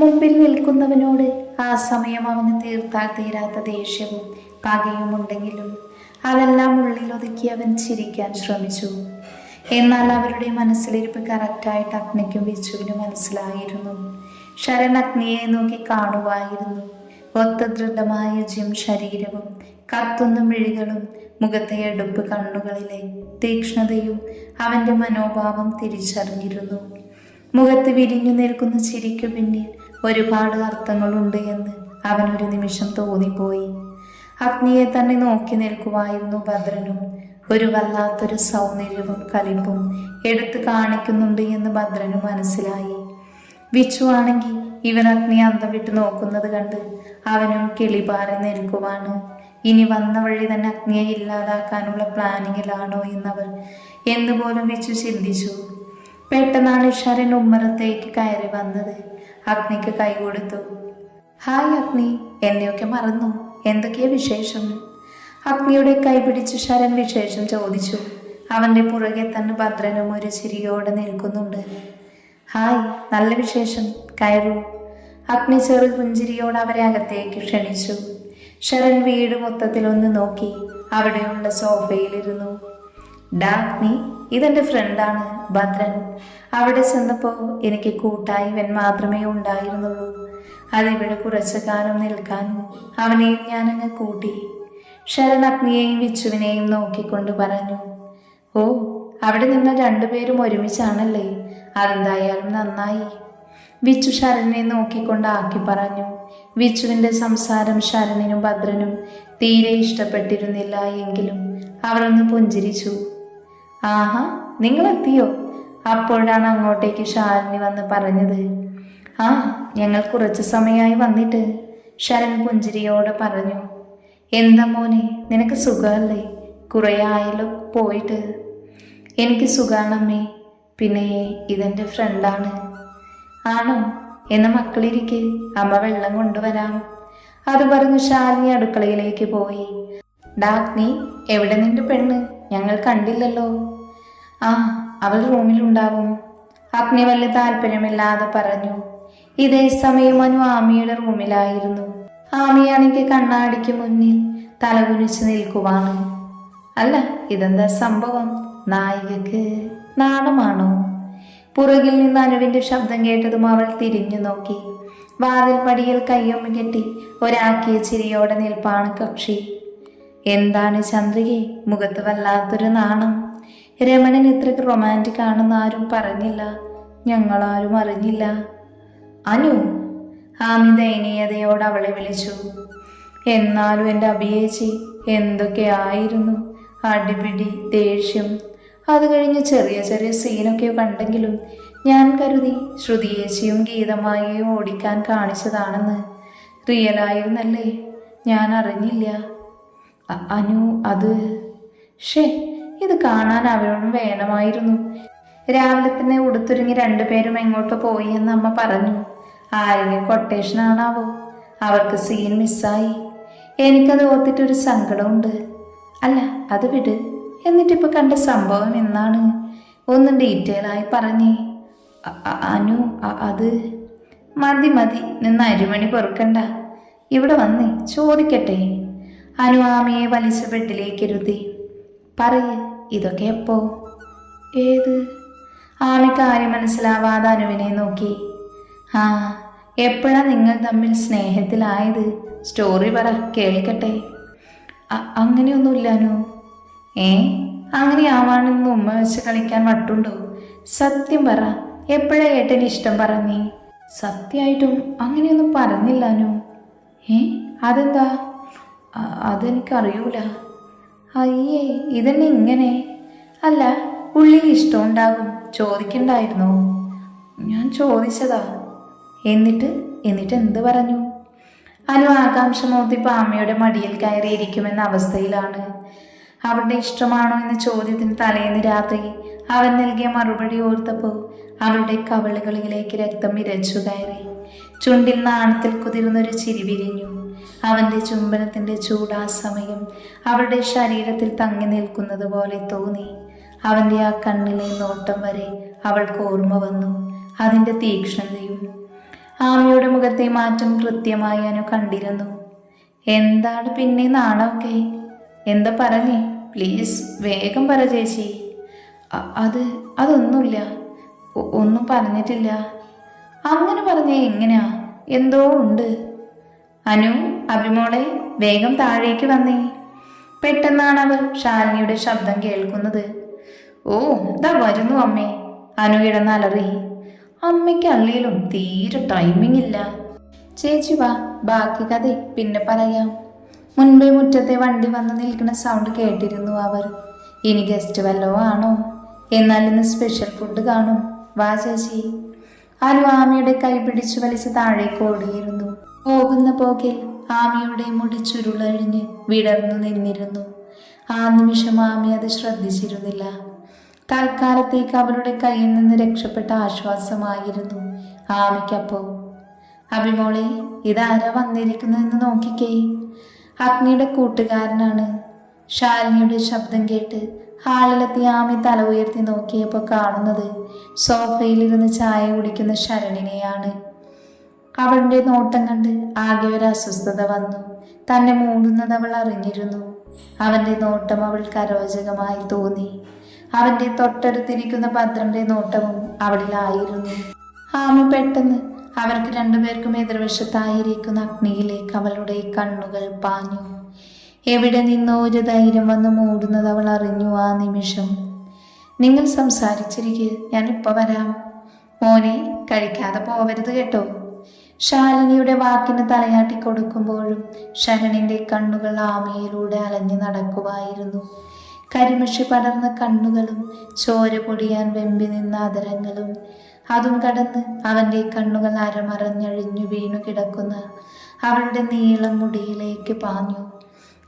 മുമ്പിൽ നിൽക്കുന്നവനോട് ആ സമയം അവന് തീർത്താൽ തീരാത്ത ദേഷ്യവും പകയും ഉണ്ടെങ്കിലും അതെല്ലാം ഉള്ളിലൊതുക്കി അവൻ ചിരിക്കാൻ ശ്രമിച്ചു. എന്നാൽ അവരുടെ മനസ്സിലിരിപ്പ് കറക്റ്റായിട്ട് അഗ്നിക്കും വിച്ചുവിനും മനസ്സിലായിരുന്നു. ശരൺ അഗ്നിയെ നോക്കി കാണുവായിരുന്നു. ഒത്ത ദൃഢമായ ശരീരവും കത്തുന്ന മിഴികളും മുഖത്തെ എടുപ്പ് കണ്ണുകളിലെ തീക്ഷ്ണതയും അവന്റെ മനോഭാവം തിരിച്ചറിഞ്ഞിരുന്നു. മുഖത്ത് വിരിഞ്ഞു നിൽക്കുന്ന ചിരിക്കു പിന്നിൽ ഒരുപാട് അർത്ഥങ്ങളുണ്ട് എന്ന് അവനൊരു നിമിഷം തോന്നിപ്പോയി. അഗ്നിയെ തന്നെ നോക്കി നിൽക്കുവായിരുന്നു ഭദ്രനും. ഒരു വല്ലാത്തൊരു സൗന്ദര്യവും കലിപ്പും എടുത്തു കാണിക്കുന്നുണ്ട് എന്ന് ഭദ്രനും മനസ്സിലായി. വിച്ചു ആണെങ്കിൽ ഇവൻ അഗ്നി അന്തം വിട്ട് നോക്കുന്നത് കണ്ട് അവനും കിളിപാറി നിൽക്കുവാണ്. ഇനി വന്ന വഴി തന്നെ അഗ്നിയെ ഇല്ലാതാക്കാനുള്ള പ്ലാനിങ്ങിലാണോ എന്നവർ എന്നുപോലും വിച്ചു ചിന്തിച്ചു. പെട്ടെന്നാണ് ശരൺ ഉമ്മറത്തേക്ക് കയറി വന്നത്. അഗ്നിക്ക് കൈ കൊടുത്തു. ഹായ് അഗ്നി, എന്നെയൊക്കെ മറന്നു, എന്തൊക്കെയാ വിശേഷം? അഗ്നിയുടെ കൈ പിടിച്ചു ശരൺ വിശേഷം ചോദിച്ചു. അവന്റെ പുറകെ തന്നെ ഭദ്രനും ഒരു ചിരിയോടെ നിൽക്കുന്നുണ്ട്. ഹായ്, നല്ല വിശേഷം, കയറൂ. അഗ്നി ചെറു പുഞ്ചിരിയോട് അവരെ അകത്തേക്ക് ക്ഷണിച്ചു. ശരൺ വീട് മൊത്തത്തിലൊന്ന് നോക്കി അവിടെയുള്ള സോഫയിലിരുന്നു. ഡാ അഗ്നി, ഇതെന്റെ ഫ്രണ്ടാണ് ഭദ്രൻ. അവിടെ ചെന്നപ്പോൾ എനിക്ക് കൂട്ടായി ഇവൻ മാത്രമേ ഉണ്ടായിരുന്നുള്ളൂ. അതിവിടെ കുറച്ചു കാലം നിൽക്കാനും അവനെയും ഞാനങ്ങ് കൂട്ടി. ശരൺ അഗ്നിയെയും വിച്ചുവിനെയും നോക്കിക്കൊണ്ട് പറഞ്ഞു. ഓ, അവിടെ നിങ്ങൾ രണ്ടുപേരും ഒരുമിച്ചാണല്ലേ? അതെന്തായാലും നന്നായി. വിച്ചു ശരണിനെ നോക്കിക്കൊണ്ട് ആക്കി പറഞ്ഞു. വിച്ചുവിന്റെ സംസാരം ശരണിനും ഭദ്രനും തീരെ ഇഷ്ടപ്പെട്ടിരുന്നില്ല എങ്കിലും അവരൊന്ന് പുഞ്ചിരിച്ചു. ആഹാ, നിങ്ങളെത്തിയോ? അപ്പോഴാണ് അങ്ങോട്ടേക്ക് ശാലിനി വന്ന് പറഞ്ഞത്. ആ, ഞങ്ങൾ കുറച്ച് സമയമായി വന്നിട്ട്, ശരൺ പുഞ്ചിരിയോടെ പറഞ്ഞു. എന്താ മോനെ, നിനക്ക് സുഖമല്ലേ? കുറേ ആയല്ലോ പോയിട്ട്. എനിക്ക് സുഖാണമ്മേ. പിന്നെ ഇതെൻ്റെ ഫ്രണ്ടാണ്. ആണോ? എന്ന മക്കളിരിക്കെ, അമ്മ വെള്ളം കൊണ്ടുവരാം. അത് പറഞ്ഞു ശാലിനി അടുക്കളയിലേക്ക് പോയി. ഡാഗ്നി, എവിടെ നിന്റെ പെണ്ണ്? ഞങ്ങൾ കണ്ടില്ലല്ലോ. ആ, അവൾ റൂമിലുണ്ടാവും. അഗ്നി വലിയ താല്പര്യമില്ലാതെ പറഞ്ഞു. ഇതേ സമയം മനു ആമിയുടെ റൂമിലായിരുന്നു. ആമിയാണെങ്കിൽ കണ്ണാടിക്ക് മുന്നിൽ തലകുനിച്ച് നിൽക്കുവാണ്. അല്ല, ഇതെന്താ സംഭവം? നായികക്ക് നാണമാണോ? പുറകിൽ നിന്ന് അനുവിന്റെ ശബ്ദം കേട്ടതും അവൾ തിരിഞ്ഞു നോക്കി. വാതിൽ പടിയിൽ കയ്യൊമ്മ കെട്ടി ഒരാക്കിയ ചിരിയോടെ നിൽപ്പാണ് കക്ഷി. എന്താണ് ചന്ദ്രികെ, മുഖത്ത് വല്ലാത്തൊരു നാണം? രമണൻ ഇത്രയ്ക്ക് റൊമാൻറ്റിക് ആണെന്ന് ആരും പറഞ്ഞില്ല, ഞങ്ങളാരും അറിഞ്ഞില്ല. അനു, ആമി ദയനീയതയോട് അവളെ വിളിച്ചു. എന്നാലും എൻ്റെ അഭിയേച്ചി എന്തൊക്കെയായിരുന്നു, അടിപിടി, ദേഷ്യം. അത് കഴിഞ്ഞ് ചെറിയ ചെറിയ സീനൊക്കെ കണ്ടെങ്കിലും ഞാൻ കരുതി ശ്രുതിയേച്ചിയും ഗീതമായെയും ഓടിക്കാൻ കാണിച്ചതാണെന്ന്. റിയലായിരുന്നല്ലേ? ഞാൻ അറിഞ്ഞില്ല. അനു, അത് ഇത് കാണാൻ അവരോടും വേണമായിരുന്നു. രാവിലെ തന്നെ ഉടുത്തൊരുങ്ങി രണ്ടുപേരും എങ്ങോട്ട് പോയി എന്ന് അമ്മ പറഞ്ഞു. ആരുടെ കൊട്ടേഷനാണാവോ? അവർക്ക് സീൻ മിസ്സായി. എനിക്കത് ഓർത്തിട്ടൊരു സങ്കടമുണ്ട്. അല്ല, അത് വിട്. എന്നിട്ടിപ്പോൾ കണ്ട സംഭവം എന്നാണ്? ഒന്ന് ഡീറ്റെയിൽ ആയി പറഞ്ഞേ. അനു, അത് മതി, നിന്ന് അരിമണി പൊറുക്കണ്ട. ഇവിടെ വന്നേ ചോദിക്കട്ടെ. അനു ആമിയെ വലിച്ച ബെഡിലേക്ക് ഇരുത്തി. പറയ്, ഇതൊക്കെ എപ്പോ? ഏത്? ആമി കാര്യം മനസ്സിലാവാതെ അനുവിനെ നോക്കി. ആ, എപ്പോഴാ നിങ്ങൾ തമ്മിൽ സ്നേഹത്തിലായത്? സ്റ്റോറി പറ, കേൾക്കട്ടെ. അങ്ങനെയൊന്നുമില്ല അനു. അങ്ങനെ ആവാണെന്ന് ഉമ്മ വെച്ച് കളിക്കാൻ വട്ടുണ്ടോ? സത്യം പറ, എപ്പോഴാ ഏട്ടന് ഇഷ്ടം പറഞ്ഞേ? സത്യമായിട്ടും അങ്ങനെയൊന്നും പറഞ്ഞില്ല അനു. അതെന്താ? അതെനിക്കറിയൂല. അയ്യേ, ഇതന്നെ ഇങ്ങനെ? അല്ല, ഉള്ളിൽ ഇഷ്ടമുണ്ടാകും, ചോദിക്കണ്ടായിരുന്നോ? ഞാൻ ചോദിച്ചതാ. എന്നിട്ട് എന്ത് പറഞ്ഞു? അനു ആകാംക്ഷ നോത്തിപ്പോൾ അമ്മയുടെ മടിയിൽ കയറിയിരിക്കുമെന്ന അവസ്ഥയിലാണ്. അവളുടെ ഇഷ്ടമാണോ എന്ന ചോദ്യത്തിന് തലേന്ന് രാത്രി അവൻ നൽകിയ മറുപടി ഓർത്തപ്പോൾ അവളുടെ കവിളുകളിലേക്ക് രക്തം ഇരച്ചു കയറി. ചുണ്ടിൽ നാണത്തിൽ കുതിർന്നൊരു ചിരി വിരിഞ്ഞു. അവൻ്റെ ചുംബനത്തിൻ്റെ ചൂട് ആ സമയം അവളുടെ ശരീരത്തിൽ തങ്ങി നിൽക്കുന്നത് പോലെ തോന്നി. അവൻ്റെ ആ കണ്ണിലെ നോട്ടം വരെ അവൾക്ക് ഓർമ്മ വന്നു, അതിൻ്റെ തീക്ഷ്ണതയും. ആമിയുടെ മുഖത്തെ മാറ്റം കൃത്യമായി അനു കണ്ടിരുന്നു. എന്താണ് പിന്നെ നാണമൊക്കെ? എന്താ പറഞ്ഞേ? പ്ലീസ് വേഗം പറ ചേച്ചി. അതൊന്നുമില്ല, ഒന്നും പറഞ്ഞിട്ടില്ല. അങ്ങനെ പറഞ്ഞേ എങ്ങനെയാ? എന്തോ ഉണ്ട്. അനു, അഭിമോളെ വേഗം താഴേക്ക് വന്നേ. പെട്ടെന്നാണ് അവൾ ശാലിനിയുടെ ശബ്ദം കേൾക്കുന്നത്. ഓ, ദാ വരുന്നു അമ്മേ. അനു കിടന്നലറി. അമ്മയ്ക്ക് അല്ലേലും തീരെ ടൈമിംഗ് ഇല്ല. ചേച്ചി വാ, ബാക്കി കഥ പിന്നെ പറയാം. മുൻപേ മുറ്റത്തെ വണ്ടി വന്ന് നിൽക്കുന്ന സൗണ്ട് കേട്ടിരുന്നു അവർ. ഇനി ഗസ്റ്റ് വല്ലോ ആണോ? എന്നാൽ ഇന്ന് സ്പെഷ്യൽ ഫുഡ് കാണും. വാ ചേച്ചി. അനു ആമിയുടെ കൈ പിടിച്ചു വലിച്ച് താഴേക്ക് ഓടിയിരുന്നു. പോകുന്ന പോക്കിൽ ആമിയുടെ മുടി ചുരുളഴിഞ്ഞ് വിടർന്നു നിന്നിരുന്നു. ആ നിമിഷം ആമി അത് ശ്രദ്ധിച്ചിരുന്നില്ല. തൽക്കാലത്തേക്ക് അവളുടെ കയ്യിൽ നിന്ന് രക്ഷപ്പെട്ട ആശ്വാസമായിരുന്നു ആമിക്കപ്പോ. അഭിമോളെ, ഇതാരാ വന്നിരിക്കുന്നതെന്ന് നോക്കിക്കേ. അഗ്നിയുടെ കൂട്ടുകാരനാണ്. ശാലിനിയുടെ ശബ്ദം കേട്ട് ഹാളിലെത്തി ആമി തല ഉയർത്തി നോക്കിയപ്പോൾ കാണുന്നത് സോഫയിലിരുന്ന് ചായ കുടിക്കുന്ന ശരണിനെയാണ്. അവളുടെ നോട്ടം കണ്ട് ആകെ ഒരു അസ്വസ്ഥത വന്നു. തന്നെ മൂടുന്നത് അവൾ അറിഞ്ഞിരുന്നു. അവന്റെ നോട്ടം അവൾക്ക് അരോചകമായി തോന്നി. അവന്റെ തൊട്ടടുത്തിരിക്കുന്ന ഭദ്രന്റെ നോട്ടവും അവളിലായിരുന്നു. ആമി പെട്ടെന്ന് അവർക്ക് രണ്ടുപേർക്കും എതിർവശത്തായിരിക്കുന്ന അഗ്നിയിലേക്ക് അവളുടെ കണ്ണുകൾ പാഞ്ഞു. എവിടെ നിന്നോ ഒരു ധൈര്യം വന്ന് മൂടുന്നത് അവൾ അറിഞ്ഞു ആ നിമിഷം. നിങ്ങൾ സംസാരിച്ചിരിക്കുക, ഞാനിപ്പോ വരാം. മോനെ, കഴിക്കാതെ പോവരുത് കേട്ടോ. ശാലിനിയുടെ വാക്കിന് തലയാട്ടി കൊടുക്കുമ്പോഴും ശരണിന്റെ കണ്ണുകൾ ആമയിലൂടെ അലഞ്ഞു നടക്കുമായിരുന്നു. കരിമഷി പടർന്ന കണ്ണുകളും ചോര പൊടിയാൻ വെമ്പി നിന്ന അതരങ്ങളും. അതും കടന്ന് അവന്റെ കണ്ണുകൾ അരമറഞ്ഞഴിഞ്ഞു വീണു കിടക്കുന്ന അവളുടെ നീളം മുടിയിലേക്ക് പാഞ്ഞു.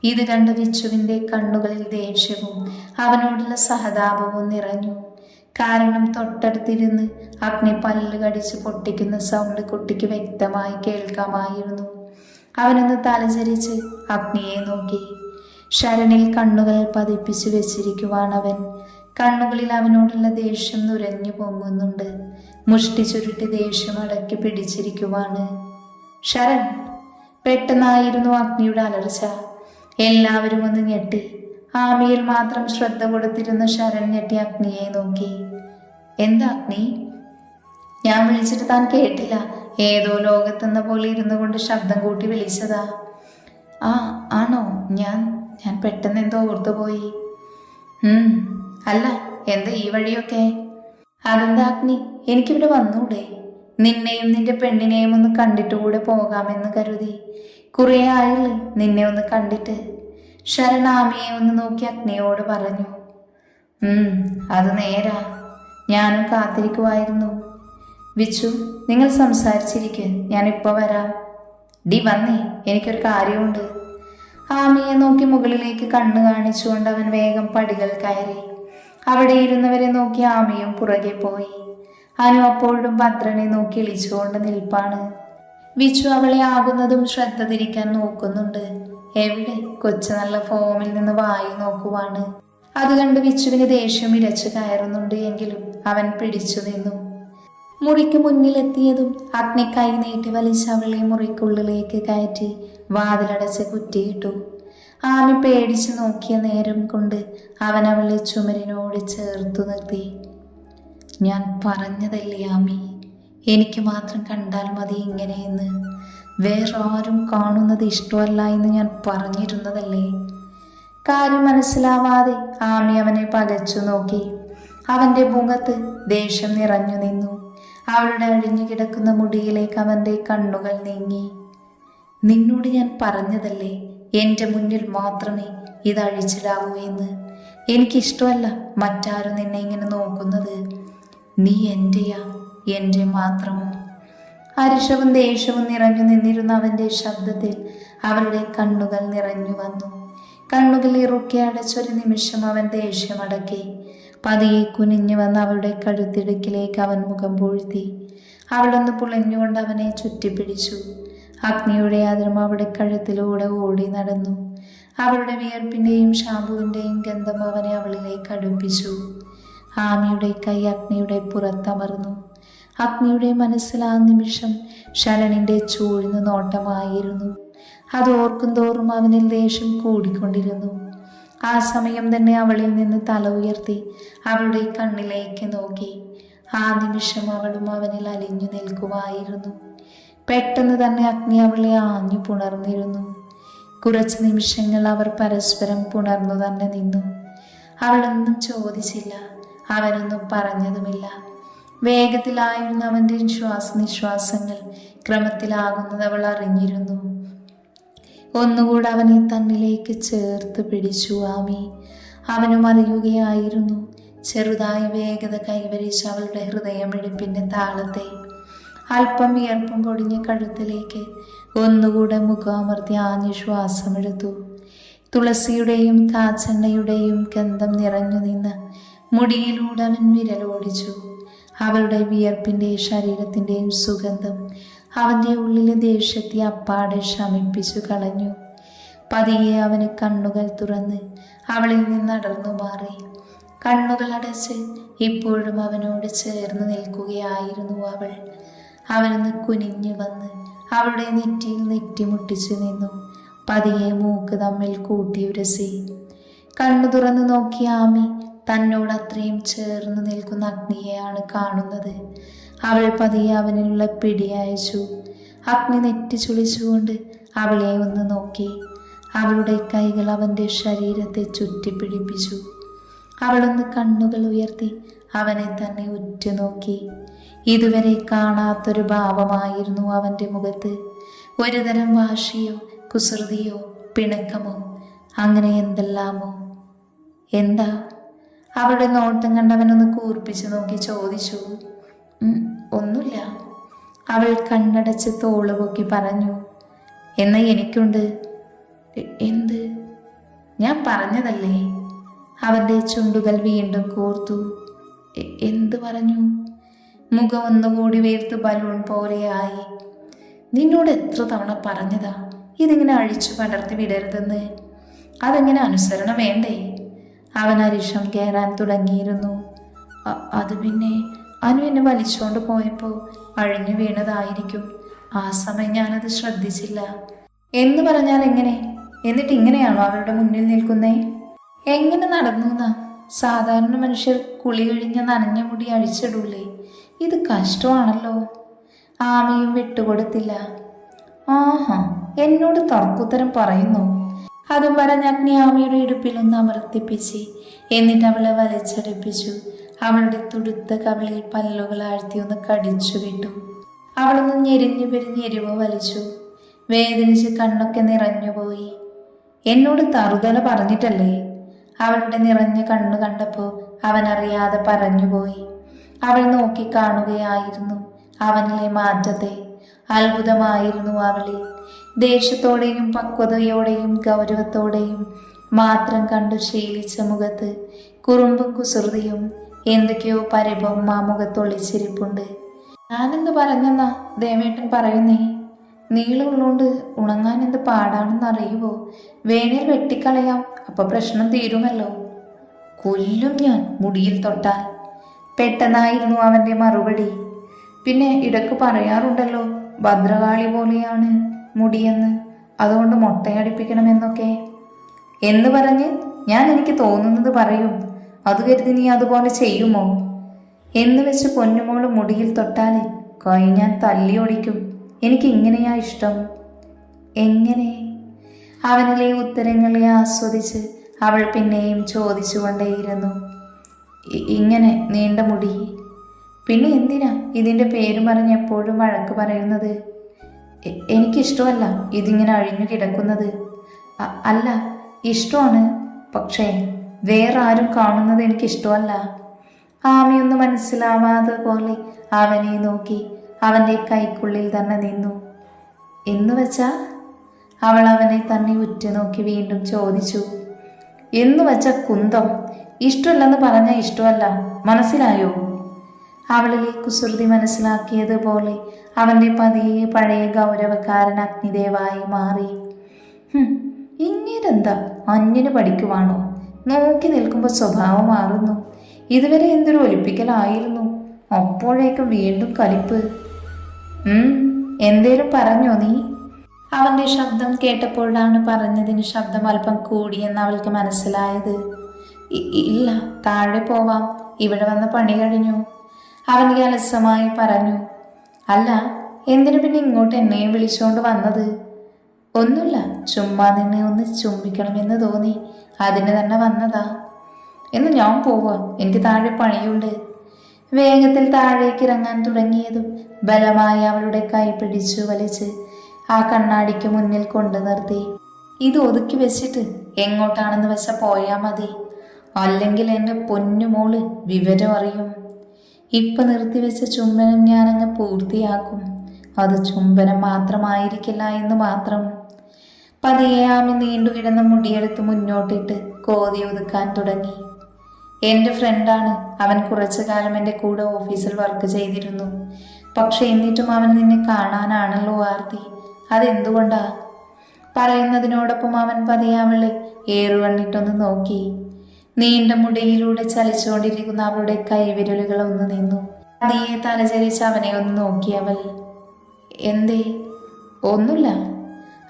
ഇത് കണ്ട വിച്ചുവിന്റെ കണ്ണുകളിൽ ദേഷ്യവും അവനോടുള്ള സഹതാപവും നിറഞ്ഞു. കാരണം തൊട്ടടുത്തിരുന്ന് അഗ്നി പല്ല് കടിച്ച് പൊട്ടിക്കുന്ന സൗണ്ട് കുട്ടിക്ക് വ്യക്തമായി കേൾക്കാമായിരുന്നു. അവനൊന്ന് തലചരിച്ച് അഗ്നിയെ നോക്കി. ശരണിൽ കണ്ണുകൾ പതിപ്പിച്ചു വെച്ചിരിക്കുവാണവൻ. കണ്ണുകളിൽ അവനോടുള്ള ദേഷ്യം നുരഞ്ഞു പൊങ്ങുന്നുണ്ട്. മുഷ്ടി ചുരുട്ടി ദേഷ്യം അടക്കി പിടിച്ചിരിക്കുവാണ്. ശരൺ! പെട്ടെന്നായിരുന്നു അഗ്നിയുടെ അലർച്ച. എല്ലാവരും ഒന്ന് ഞെട്ടി. ആമിയിൽ മാത്രം ശ്രദ്ധ കൊടുത്തിരുന്ന ശരൺ ഞെട്ടി അഗ്നിയെ നോക്കി. എന്താ അഗ്നി? ഞാൻ വിളിച്ചിട്ട് താൻ കേട്ടില്ല? ഏതോ ലോകത്തെന്ന പോലെ ഇരുന്നു കൊണ്ട് ശബ്ദം കൂട്ടി വിളിച്ചതാ. ആണോ? ഞാൻ പെട്ടെന്ന് എന്തോ ഓർത്തുപോയി. അല്ല, എന്താ ഈ വഴിയൊക്കെ? അതെന്താ അഗ്നി, എനിക്കിവിടെ വന്നൂടെ? നിന്നെയും നിന്റെ പെണ്ണിനെയും ഒന്ന് കണ്ടിട്ട് കൂടെ പോകാമെന്ന് കരുതി. കുറേ ആയില്ലേ നിന്നെ ഒന്ന് കണ്ടിട്ട്. ശരൺ ആമിയെ ഒന്ന് നോക്കി അഗ്നിയോട് പറഞ്ഞു. അത് നേരാ, ഞാനും കാത്തിരിക്കുമായിരുന്നു. വിച്ചു, നിങ്ങൾ സംസാരിച്ചിരിക്കുക, ഞാനിപ്പോൾ വരാം. ഡി വന്നേ, എനിക്കൊരു കാര്യമുണ്ട്. ആമിയെ നോക്കി മുകളിലേക്ക് കണ്ണു കാണിച്ചുകൊണ്ട് അവൻ വേഗം പടികൾ കയറി. അവിടെ ഇരുന്നവരെ നോക്കി ആമിയും പുറകെ പോയി. അനു അപ്പോഴും ഭദ്രനെ നോക്കി ഇളിച്ചുകൊണ്ട് നിൽപ്പാണ്. വിച്ചു അവളെ ആകുന്നതും ശ്രദ്ധ തിരിക്കാൻ നോക്കുന്നുണ്ട്. എവിടെ? കൊച്ചു നല്ല ഫോമിൽ നിന്ന് വായി നോക്കുവാണ്. അത് കണ്ട് വിച്ചുവിന് ദേഷ്യം ഇരച്ചു കയറുന്നുണ്ട്. എങ്കിലും അവൻ പിടിച്ചു നിന്നു. മുറിക്ക് മുന്നിലെത്തിയതും അഗ്നി കൈ നീട്ടി വലിച്ച് അവളെ മുറിക്കുള്ളിലേക്ക് കയറ്റി വാതിലടച്ച് കുറ്റിയിട്ടു. ആമി പേടിച്ചു നോക്കിയ നേരം കൊണ്ട് അവൻ അവളെ ചുമരിനോട് ചേർത്തു നിർത്തി. ഞാൻ പറഞ്ഞതല്ലേ ആമി, എനിക്ക് മാത്രം കണ്ടാൽ മതി ഇങ്ങനെയെന്ന്. വേറെ ആരും കാണുന്നത് ഇഷ്ടമല്ല എന്ന് ഞാൻ പറഞ്ഞിരുന്നതല്ലേ. കാര്യം മനസ്സിലാവാതെ ആമി അവനെ പകച്ചു നോക്കി. അവന്റെ മുഖത്ത് ദേഷ്യം നിറഞ്ഞു നിന്നു. അവളുടെ അഴിഞ്ഞു കിടക്കുന്ന മുടിയിലേക്ക് അവന്റെ കണ്ണുകൾ നീങ്ങി. നിന്നോട് ഞാൻ പറഞ്ഞതല്ലേ എൻ്റെ മുന്നിൽ മാത്രമേ ഇത് അഴിച്ചിലാവൂ എന്ന്. എനിക്കിഷ്ടമല്ല മറ്റാരും നിന്നെ ഇങ്ങനെ നോക്കുന്നത്. നീ എൻ്റെയാ, എൻ്റെ മാത്രം. അരിശവും ദേഷ്യവും നിറഞ്ഞു നിന്നിരുന്ന അവന്റെ ശബ്ദത്തിൽ അവളുടെ കണ്ണുകൾ നിറഞ്ഞു വന്നു. കണ്ണുകൾ ഇറുക്കി അടച്ചൊരു നിമിഷം അവൻ ദേഷ്യമടക്കി. പതിയെ കുനിഞ്ഞു വന്ന് അവളുടെ കഴുത്തിടുക്കിലേക്ക് അവൻ മുഖം പൂഴ്ത്തി. അവളൊന്ന് പുളഞ്ഞുകൊണ്ട് അവനെ ചുറ്റിപ്പിടിച്ചു. അഗ്നിയുടെ ആദരം അവളുടെ കഴുത്തിലൂടെ ഓടി നടന്നു. അവളുടെ വിയർപ്പിന്റെയും ഷാമ്പുവിന്റെയും ഗന്ധം അവനെ അവളിലേക്ക് അടുപ്പിച്ചു. ആമിയുടെ കൈ അഗ്നിയുടെ പുറത്തമർന്നു. അഗ്നിയുടെ മനസ്സിൽ ആ നിമിഷം ശരണിന്റെ ചൂഴ്ന്ന നോട്ടമായിരുന്നു. അത് ഓർക്കും തോറും അവനിൽ ദേഷ്യം കൂടിക്കൊണ്ടിരുന്നു. ആ സമയം തന്നെ അവളിൽ നിന്ന് തല ഉയർത്തി അവളുടെ കണ്ണിലേക്ക് നോക്കി. ആ നിമിഷം അവളും അവനിൽ അലിഞ്ഞു നിൽക്കുമായിരുന്നു. പെട്ടെന്ന് തന്നെ അഗ്നി അവളെ ആഞ്ഞു പുണർന്നിരുന്നു. കുറച്ച് നിമിഷങ്ങൾ അവർ പരസ്പരം പുണർന്നു തന്നെ നിന്നു. അവളൊന്നും ചോദിച്ചില്ല, അവനൊന്നും പറഞ്ഞതുമില്ല. വേഗത്തിലായിരുന്ന അവൻ്റെ ശ്വാസനിശ്വാസങ്ങൾ ക്രമത്തിലാകുന്നത് അവൾ അറിഞ്ഞിരുന്നു. ഒന്നുകൂടെ അവനെ തന്നിലേക്ക് ചേർത്ത് പിടിച്ചു ആമി. അവനും അറിയുകയായിരുന്നു ചെറുതായി വേഗത കൈവരിച്ച അവളുടെ ഹൃദയമിടിപ്പിന്റെ താളത്തെ. അല്പം വിയർപ്പും പൊടിഞ്ഞ കഴുത്തിലേക്ക് ഒന്നുകൂടെ മുഖമർത്തി ആഞ്ഞു ശ്വാസമെടുത്തു. തുളസിയുടെയും കാച്ചെണ്ണയുടെയും ഗന്ധം നിറഞ്ഞു നിന്ന് മുടിയിലൂടെ അവൻ വിരലോടിച്ചു. അവളുടെ വിയർപ്പിന്റെ ശരീരത്തിന്റെയും സുഗന്ധം അവന്റെ ഉള്ളിലെ ദേഷ്യത്തെ അപ്പാടെ ശമിപ്പിച്ചു കളഞ്ഞു. പതിയെ അവന് കണ്ണുകൾ തുറന്ന് അവളിൽ നിന്ന് അടർന്നു മാറി. കണ്ണുകൾ അടച്ച് ഇപ്പോഴും അവനോട് ചേർന്ന് നിൽക്കുകയായിരുന്നു അവൾ. അവനൊന്ന് കുനിഞ്ഞു വന്ന് അവളുടെ നെറ്റിയിൽ നെറ്റിമുട്ടിച്ചു നിന്നു. പതിയെ മൂക്ക് തമ്മിൽ കൂട്ടിയുരസി. കണ്ണു തുറന്നു നോക്കിയ ആമി തന്നോട് അത്രയും ചേർന്ന് നിൽക്കുന്ന അഗ്നിയെയാണ് കാണുന്നത്. അവൾ പതിയെ അവനിലുള്ള പിടി അയച്ചു. അഗ്നി നെറ്റി ചുളിച്ചുകൊണ്ട് അവളെ ഒന്ന് നോക്കി. അവളുടെ കൈകൾ അവൻ്റെ ശരീരത്തെ ചുറ്റിപ്പിടിപ്പിച്ചു. അവളൊന്ന് കണ്ണുകൾ ഉയർത്തി അവനെ തന്നെ ഉറ്റുനോക്കി. ഇതുവരെ കാണാത്തൊരു ഭാവമായിരുന്നു അവൻ്റെ മുഖത്ത്. ഒരുതരം വാശിയോ കുസൃതിയോ പിണക്കമോ അങ്ങനെ എന്തെല്ലാമോ. എന്താ? അവളുടെ നോട്ടം കണ്ടവനൊന്ന് കൂർപ്പിച്ചു നോക്കി ചോദിച്ചു. ഒന്നുമില്ല, അവൾ കണ്ണടച്ച് തോള് പൊക്കി പറഞ്ഞു. എന്നാ എനിക്കുണ്ട്. എന്ത്? ഞാൻ പറഞ്ഞതല്ലേ. അവൻ്റെ ചുണ്ടുകൾ വീണ്ടും കോർത്തു. എന്ത് പറഞ്ഞു? മുഖം ഒന്നുകൂടി വീർത്ത് ബലൂൺ പോലെയായി. നിന്നോട് എത്ര തവണ പറഞ്ഞതാ ഇതിങ്ങനെ അഴിച്ചു പടർത്തി വിടരുതെന്ന്. അതെങ്ങനെ അനുസരണം വേണ്ടേ? അവൻ അരിശം കയറാൻ തുടങ്ങിയിരുന്നു. അത് പിന്നെ അനു എന്നെ വലിച്ചുകൊണ്ട് പോയപ്പോൾ അഴിഞ്ഞു വീണതായിരിക്കും. ആ സമയം ഞാനത് ശ്രദ്ധിച്ചില്ല. എന്ന് പറഞ്ഞാൽ എങ്ങനെ? എന്നിട്ട് ഇങ്ങനെയാണോ അവരുടെ മുന്നിൽ നിൽക്കുന്നേ? എങ്ങനെ നടന്നു എന്നാ? സാധാരണ മനുഷ്യർ കുളി കഴിഞ്ഞ നനഞ്ഞ മുടി അഴിച്ചിടൂലേ? ഇത് കഷ്ടമാണല്ലോ. ആമയും വിട്ടുകൊടുത്തില്ല. ആഹാ, എന്നോട് തർക്കുത്തരം പറയുന്നു. അതും പറഞ്ഞ് അഗ്നി ആമയുടെ ഇടുപ്പിലൊന്ന് അമർത്തിപ്പിച്ച് എന്നിട്ട് അവളെ വലിച്ചടിപ്പിച്ചു. അവളുടെ തുടുത്ത കവിളിൽ പല്ലുകൾ ആഴ്ത്തി ഒന്ന് കടിച്ചു വിട്ടു. അവളൊന്ന് ഞെരിഞ്ഞു പിരിഞ്ഞ് എരിവ് വലിച്ചു. വേദനിച്ച് കണ്ണൊക്കെ നിറഞ്ഞുപോയി. എന്നോട് തറുതല പറഞ്ഞിട്ടല്ലേ? അവളുടെ നിറഞ്ഞ കണ്ണു കണ്ടപ്പോൾ അവനറിയാതെ പറഞ്ഞുപോയി. അവൾ നോക്കി കാണുകയായിരുന്നു അവനിലെ മാറ്റത്തെ. അത്ഭുതമായിരുന്നു അവളിൽ. ദേഷ്യത്തോടെയും പക്വതയോടെയും ഗൗരവത്തോടെയും മാത്രം കണ്ടു ശീലിച്ച മുഖത്ത് കുറുമ്പും കുസൃതിയും എന്തൊക്കെയോ പരിഭവം ആ മുഖത്തൊളിച്ചിരിപ്പുണ്ട്. ഞാനെന്ത് പറഞ്ഞെന്നാ ദേവേട്ടൻ പറയുന്നേ? നീളമുള്ളോണ്ട് ഉണങ്ങാൻ എന്ത് പാടാണെന്നറിയുവോ? വേണേൽ വെട്ടിക്കളയാം, അപ്പൊ പ്രശ്നം തീരുമല്ലോ. കൊല്ലും ഞാൻ മുടിയിൽ തൊട്ടാൽ. പെട്ടെന്നായിരുന്നു അവൻ്റെ മറുപടി. പിന്നെ ഇടക്ക് പറയാറുണ്ടല്ലോ ഭദ്രകാളി പോലെയാണ് മുടിയെന്ന്, അതുകൊണ്ട് മൊട്ടയടിപ്പിക്കണമെന്നൊക്കെ. എന്ന് പറഞ്ഞ് ഞാൻ എനിക്ക് തോന്നുന്നത് പറയും. അത് കരുതി നീ അതുപോലെ ചെയ്യുമോ? എന്ന് വെച്ച് പൊന്നുമോള് മുടിയിൽ തൊട്ടാൽ കൈ ഞാൻ തല്ലി ഓടിക്കും. എനിക്ക് ഇങ്ങനെയാ ഇഷ്ടം. എങ്ങനെ? അവനിലെ ഉത്തരങ്ങളെ ആസ്വദിച്ച് അവൾ പിന്നെയും ചോദിച്ചുകൊണ്ടേയിരുന്നു. ഇങ്ങനെ നീണ്ട മുടി. പിന്നെ എന്തിനാ ഇതിൻ്റെ പേര് പറഞ്ഞ് എപ്പോഴും വഴക്ക് പറയുന്നത്? എനിക്കിഷ്ടമല്ല ഇതിങ്ങനെ അഴിഞ്ഞു കിടക്കുന്നത്. അല്ല, ഇഷ്ടമാണ്, പക്ഷേ വേറെ ആരും കാണുന്നത് എനിക്കിഷ്ടമല്ല. ആമയൊന്ന് മനസ്സിലാവാതെ പോലെ അവനെ നോക്കി അവൻ്റെ കൈക്കുള്ളിൽ തന്നെ നിന്നു. എന്ന് വെച്ചാ? അവൾ അവനെ തന്നെ ഉറ്റുനോക്കി വീണ്ടും ചോദിച്ചു. എന്ന് വെച്ച കുന്തം. ഇഷ്ടമല്ലെന്ന് പറഞ്ഞാൽ ഇഷ്ടമല്ല, മനസ്സിലായോ? അവളിലെ കുസൃതി മനസ്സിലാക്കിയതുപോലെ അവൻ്റെ പതിയെ പഴയ ഗൗരവക്കാരൻ അഗ്നിദേവായി മാറി. ഇങ്ങനെന്താ അന്യന് പഠിക്കുവാണോ? നോക്കി നിൽക്കുമ്പോൾ സ്വഭാവം മാറുന്നു. ഇതുവരെ എന്തൊരു ഒലിപ്പിക്കലായിരുന്നു. അപ്പോഴേക്കും വീണ്ടും കലിപ്പ്. എന്തേലും പറഞ്ഞോ നീ? അവന്റെ ശബ്ദം കേട്ടപ്പോഴാണ് പറഞ്ഞതിന് ശബ്ദം അല്പം കൂടിയെന്ന് അവൾക്ക് മനസ്സിലായത്. ഇല്ല, താഴെ പോവാം, ഇവിടെ വന്ന് പണി കഴിഞ്ഞു, അവൻ അലസമായി പറഞ്ഞു. അല്ല, എന്തിനു പിന്നെ ഇങ്ങോട്ട് എന്നെയും വിളിച്ചുകൊണ്ട് വന്നത്? ഒന്നുമില്ല, ചുമ്മാ നിന്നെ ഒന്ന് ചുംബിക്കണമെന്ന് തോന്നി, അതിന് തന്നെ വന്നതാ. എന്ന് ഞാൻ പോവാം, എനിക്ക് താഴെ പണിയുണ്ട്. വേഗത്തിൽ താഴേക്ക് ഇറങ്ങാൻ തുടങ്ങിയതും ബലമായി അവളുടെ കൈ പിടിച്ചു വലിച്ച് ആ കണ്ണാടിക്ക് മുന്നിൽ കൊണ്ടു നിർത്തി. ഇത് ഒതുക്കി വെച്ചിട്ട് എങ്ങോട്ടാണെന്ന് വെച്ച പോയാ മതി, അല്ലെങ്കിൽ എൻ്റെ പൊന്നുമോള് വിവരം അറിയും. ഇപ്പൊ നിർത്തിവെച്ച ചുംബനം ഞാനങ്ങ് പൂർത്തിയാക്കും. അത് ചുംബനം മാത്രമായിരിക്കില്ല എന്ന് മാത്രം. പതിയെ ആമി നീണ്ടുകിടന്ന മുടിയെടുത്ത് മുന്നോട്ടിട്ട് കോതി ഒതുക്കാൻ തുടങ്ങി. എൻ്റെ ഫ്രണ്ടാണ് അവൻ, കുറച്ചു കാലം എൻ്റെ കൂടെ ഓഫീസിൽ വർക്ക് ചെയ്തിരുന്നു. പക്ഷെ എന്നിട്ടും അവൻ നിന്നെ കാണാനാണല്ലോ ആർത്തി, അതെന്തുകൊണ്ടാ? പറയുന്നതിനോടൊപ്പം അവൻ പതിയെ അവളെ ഏറുകണ്ണിട്ടൊന്ന് നോക്കി. നീണ്ട മുടിയിലൂടെ ചലിച്ചുകൊണ്ടിരിക്കുന്ന അവളുടെ കൈവിരലുകൾ ഒന്ന് നിന്നു. പതിയെ തലചരിച്ച് അവനെ ഒന്ന് നോക്കി അവൾ. എന്തേ? ഒന്നുമില്ല.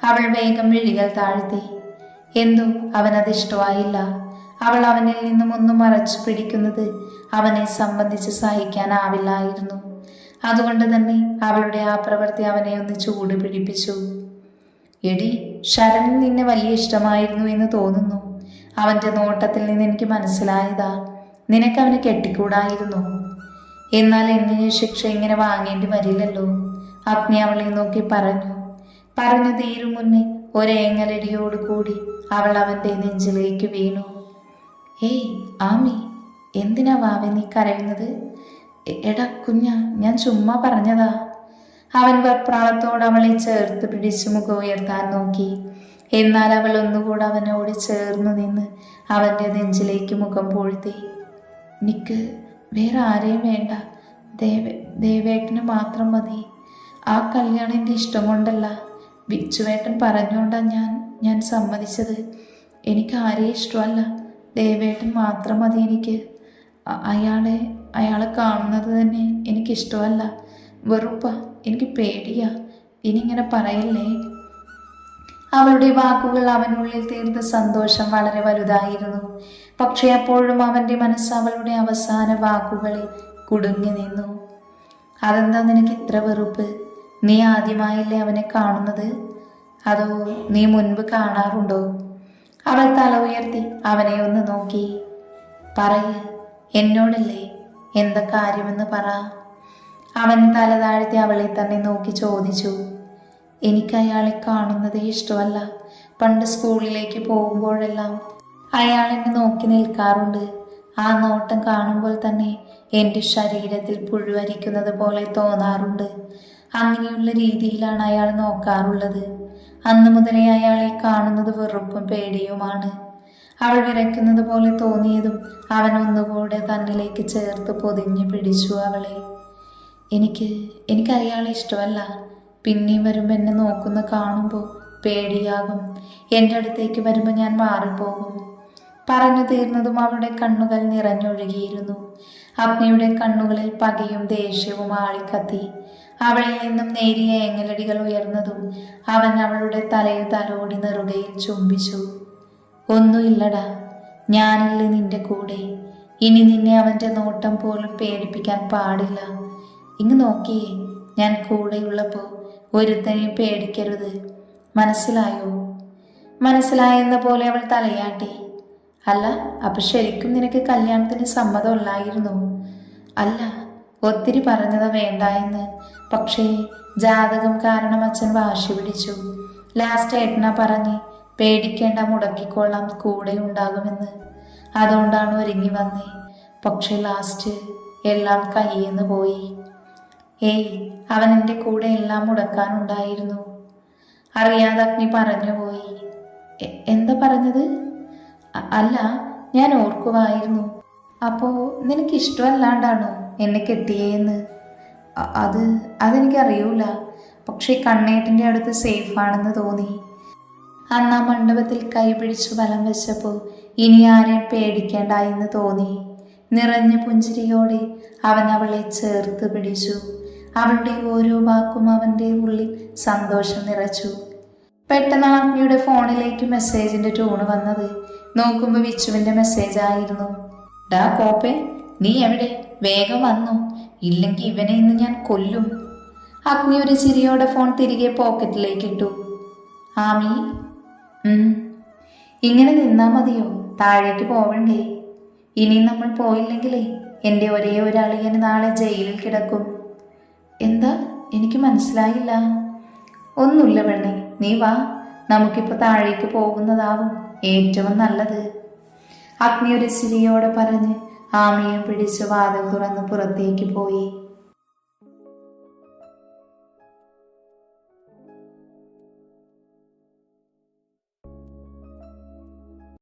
അവൾ വേഗം വിഴികൾ താഴ്ത്തി. എന്തോ അവനത് ഇഷ്ടമായില്ല. അവൾ അവനിൽ നിന്നും ഒന്നും മറച്ചു പിടിക്കുന്നത് അവനെ സംബന്ധിച്ച് സഹിക്കാനാവില്ലായിരുന്നു. അതുകൊണ്ട് തന്നെ അവളുടെ ആ പ്രവൃത്തി അവനെ ഒന്ന് ചൂട് പിടിപ്പിച്ചു. എടി, ശരണിന് നിന്നെ വലിയ ഇഷ്ടമായിരുന്നു എന്ന് തോന്നുന്നു. അവൻ്റെ നോട്ടത്തിൽ നിന്ന് എനിക്ക് മനസ്സിലായതാ. നിനക്ക് അവനെ കെട്ടിക്കൂടായിരുന്നു. എന്നാൽ എന്നിന് ശിക്ഷ ഇങ്ങനെ വാങ്ങേണ്ടി വരില്ലല്ലോ, അഗ്നി അവളെ നോക്കി പറഞ്ഞു തീരും മുന്നേ ഒരേങ്ങലടിയോടുകൂടി അവൾ അവൻ്റെ നെഞ്ചിലേക്ക് വീണു. ഏയ് ആമി, എന്തിനാ വാവേ നീ കരയുന്നത്? എടാ കുഞ്ഞ, ഞാൻ ചുമ്മാ പറഞ്ഞതാ. അവൻ വെപ്രാളത്തോട് അവളെ ചേർത്ത് പിടിച്ച് മുഖം ഉയർത്താൻ നോക്കി. എന്നാൽ അവൾ ഒന്നുകൂടെ അവനോട് ചേർന്നു നിന്ന് അവൻ്റെ നെഞ്ചിലേക്ക് മുഖം പൂഴ്ത്തി. എനിക്ക് വേറെ ആരെയും വേണ്ട, ദേവേട്ടന് മാത്രം മതി. ആ കല്യാണം എൻ്റെ ഇഷ്ടം കൊണ്ടല്ല, വിച്ചുവേട്ടൻ പറഞ്ഞുകൊണ്ടാണ് ഞാൻ സമ്മതിച്ചത്. എനിക്ക് ആരെയും ഇഷ്ടമല്ല, ദേവേട്ടൻ മാത്രം മതി എനിക്ക്. അയാളെ കാണുന്നത് തന്നെ എനിക്കിഷ്ടമല്ല, വെറുപ്പാ, എനിക്ക് പേടിയാ. ഇനി ഇങ്ങനെ പറയല്ലേ. അവളുടെ വാക്കുകൾ അവനുള്ളിൽ തീർത്ത സന്തോഷം വളരെ വലുതായിരുന്നു. പക്ഷേ അപ്പോഴും അവൻ്റെ മനസ്സ് അവളുടെ അവസാന വാക്കുകളിൽ കുടുങ്ങി നിന്നു. അതെന്താ നിനക്ക് ഇത്ര വെറുപ്പ്? നീ ആദ്യമായില്ലേ അവനെ കാണുന്നത്, അതോ നീ മുൻപ് കാണാറുണ്ടോ? അവൾ തല ഉയർത്തി അവനെ ഒന്ന് നോക്കി. പറയ്, എന്നോടല്ലേ, എന്താ കാര്യമെന്ന് പറ. അവൻ തല താഴ്ത്തി അവളെ തന്നെ നോക്കി ചോദിച്ചു. എനിക്ക് അയാളെ കാണുന്നതേ ഇഷ്ടമല്ല. പണ്ട് സ്കൂളിലേക്ക് പോകുമ്പോഴെല്ലാം അയാൾ എന്നെ നോക്കി നിൽക്കാറുണ്ട്. ആ നോട്ടം കാണുമ്പോൾ തന്നെ എൻ്റെ ശരീരത്തിൽ പുഴുവരിക്കുന്നത് പോലെ തോന്നാറുണ്ട്. അങ്ങനെയുള്ള രീതിയിലാണ് അയാൾ നോക്കാറുള്ളത്. അന്നു മുതലേ അയാളെ കാണുന്നത് വെറുപ്പും പേടിയുമാണ്. അവൾ വിറയ്ക്കുന്നത് പോലെ തോന്നിയതും അവൻ ഒന്നുകൂടെ തന്നിലേക്ക് ചേർത്ത് പൊതിഞ്ഞു പിടിച്ചു അവളെ. എനിക്ക് അയാളെ ഇഷ്ടമല്ല. പിന്നെയും വരുമ്പോൾ എന്നെ നോക്കുന്ന കാണുമ്പോൾ പേടിയാകും. എൻ്റെ അടുത്തേക്ക് വരുമ്പോൾ ഞാൻ മാറിപ്പോകും. പറഞ്ഞു തീർന്നതും അവളുടെ കണ്ണുകൾ നിറഞ്ഞൊഴുകിയിരുന്നു. അഗ്നിയുടെ കണ്ണുകളിൽ പകയും ദേഷ്യവും ആളിക്കത്തി. അവളിൽ നിന്നും നേരിയ ഏങ്ങലടികൾ ഉയർന്നതും അവൻ അവളുടെ തലയിൽ തലോടി നെറുകയിൽ ചുംബിച്ചു. ഒന്നുമില്ലടാ, ഞാനല്ലേ നിന്റെ കൂടെ. ഇനി നിന്നെ അവൻ്റെ നോട്ടം പോലും പേടിപ്പിക്കാൻ പാടില്ല. ഇങ്ങ് നോക്കിയേ, ഞാൻ കൂടെയുള്ളപ്പോൾ ഒരുത്തനെയും പേടിക്കരുത്, മനസ്സിലായോ? മനസ്സിലായെന്ന പോലെ അവൾ തലയാട്ടി. അല്ല, അപ്പം ശരിക്കും നിനക്ക് കല്യാണത്തിന് സമ്മതമല്ലായിരുന്നു? അല്ല, ഒത്തിരി പറഞ്ഞതാ വേണ്ട എന്ന്. പക്ഷേ ജാതകം കാരണം അച്ഛൻ വാശി പിടിച്ചു. ലാസ്റ്റ് ഏട്ടനാ പറഞ്ഞ് പേടിക്കേണ്ട, മുടക്കിക്കൊള്ളാം, കൂടെ ഉണ്ടാകുമെന്ന്. അതുകൊണ്ടാണ് ഒരുങ്ങി വന്നേ. പക്ഷെ ലാസ്റ്റ് എല്ലാം കയ്യിന്ന് പോയി. ഏയ്, അവൻ എൻ്റെ കൂടെ എല്ലാം മുടക്കാനുണ്ടായിരുന്നു. അറിയാതെ അഗ്നി പറഞ്ഞുപോയി. എന്താ പറഞ്ഞത്? അല്ല, ഞാൻ ഓർക്കുമായിരുന്നു. അപ്പോൾ നിനക്ക് ഇഷ്ടമല്ലാണ്ടാണോ എന്നെ കെട്ടിയേന്ന്? അതെനിക്കറിയൂല. പക്ഷേ കണ്ണേട്ടൻ്റെ അടുത്ത് സേഫാണെന്ന് തോന്നി. അന്ന് ആ മണ്ഡപത്തിൽ കൈപിടിച്ചു വലം വെച്ചപ്പോൾ ഇനി ആരെയും പേടിക്കേണ്ട എന്ന് തോന്നി. നിറഞ്ഞ പുഞ്ചിരിയോടെ അവൻ അവളെ ചേർത്ത് പിടിച്ചു. അവളുടെ ഓരോ വാക്കും അവൻ്റെ ഉള്ളിൽ സന്തോഷം നിറച്ചു. പെട്ടെന്ന് ആത്മിയുടെ ഫോണിലേക്ക് മെസ്സേജിന്റെ ടൂണ് വന്നത്. നോക്കുമ്പോൾ വിച്ചുവിന്റെ മെസ്സേജ് ആയിരുന്നു. ഡാ കോപ്പെ, നീ എവിടെ? വേഗം വന്നു, ഇല്ലെങ്കിൽ ഇവനെ ഇന്ന് ഞാൻ കൊല്ലും. അഗ്നി ഒരു ചിരിയോടെ ഫോൺ തിരികെ പോക്കറ്റിലേക്ക് ഇട്ടു. ആമി, ഇങ്ങനെ നിന്നാ മതിയോ? താഴേക്ക് പോവണ്ടേ? ഇനി നമ്മൾ പോയില്ലെങ്കിലേ എൻ്റെ ഒരേ ഒരളിയന് നാളെ ജയിലിൽ കിടക്കും. എന്താ? എനിക്ക് മനസ്സിലായില്ല. ഒന്നുമില്ല പെണ്ണേ, നീ വാ, നമുക്കിപ്പോൾ താഴേക്ക് പോകുന്നതാവും ഏറ്റവും നല്ലത്. അഗ്നി ഒരു ചിരിയോടെ പറഞ്ഞ് ആമിയെ പിടിച്ച് വാതിൽ തുറന്ന് പുറത്തേക്ക് പോയി.